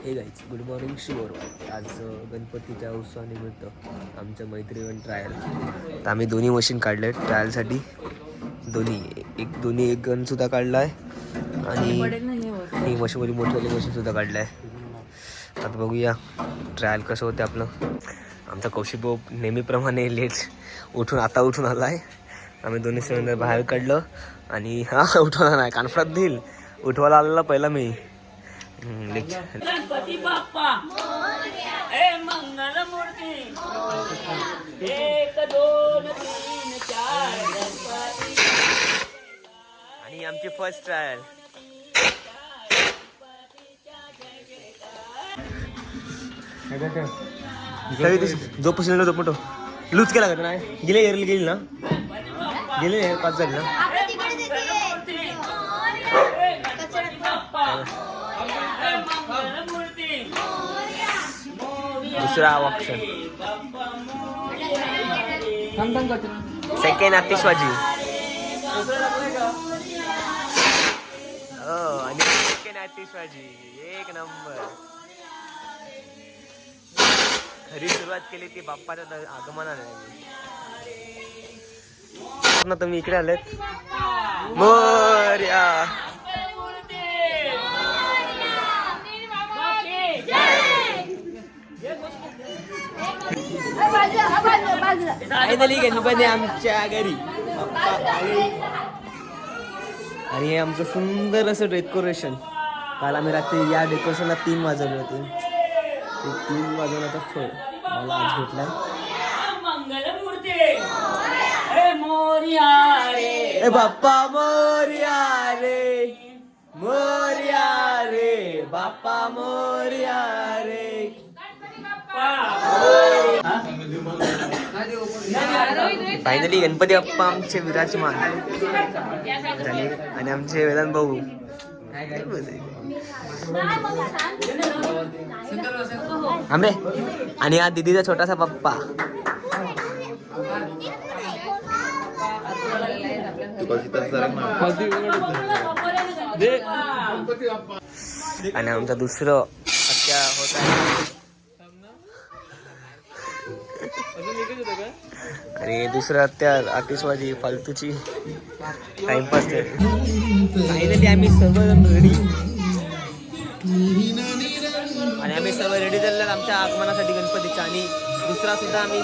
हे guys good morning sure. आज गणपतीच्या उत्सवानिमित्त आमचं मैत्रीण ट्रायल, तर आम्ही दोन्ही मशीन काढले आहेत ट्रायलसाठी. दोन्ही एक गनसुद्धा काढला आहे आणि ही मशीनवरी मोठीवाली मशीनसुद्धा काढलं आहे. आता बघूया ट्रायल कसं होते आपलं. आमचा कौशिक भाऊ नेहमीप्रमाणे लेट उठून आला आहे. आम्ही दोन्ही सिलेंडर बाहेर काढलं आणि उठवायला नाही, कॉन्फरन्स देईल उठवायला आलेला पहिला मी. गणपती बाप्पा हे मंगल मूर्ती 1 2 3 4 गणपती. आणि आमची फर्स्ट ट्रायल. जो पसंत तो फोटो लूज केला का नाही गेले एरल गेली ना, गेले 5 झाली ना. दुसरा ऑप्शन सेकंड आतिशबाजी. आणि सेकंड आतिशबाजी एक नंबर. खरी सुरुवात केली ती बाप्पाच्या आगमनाने. ना तुम्ही इकडे आलेत. मोरया. फायनली गणपती आमच्या घरी. आणि हे आमचं सुंदर असं डेकोरेशन. काल आम्ही रात्री या डेकोरेशनला 3 वाजवले होते. ते 3 वाजवण्याचा फळ मला आज भेटला. ए बाप्पा मोरया रे, मोरया रे, बाप्पा मोरया रे. फायनली गणपती बाप्पा आमचे विराजमान झाले. आणि आमचे वेदांत भाऊ आंबे. आणि हा दीदीचा छोटासा पप्पा. आणि आमचा दुसरं आत्या होत आहे. आणि दुसरं आत्या आतिशबाजी फालतूची टाइमपास. फायनली आम्ही सर्व रेडी. आणि आम्ही सर्व रेडी झालेलो आमच्या आगमनासाठी गणपतीच्या. आणि दुसरा सुद्धा आम्ही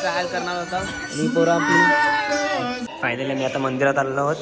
ट्रायल करणार होता. आणि पोरं आपली फायनली आम्ही आता मंदिरात आलेलो आहोत.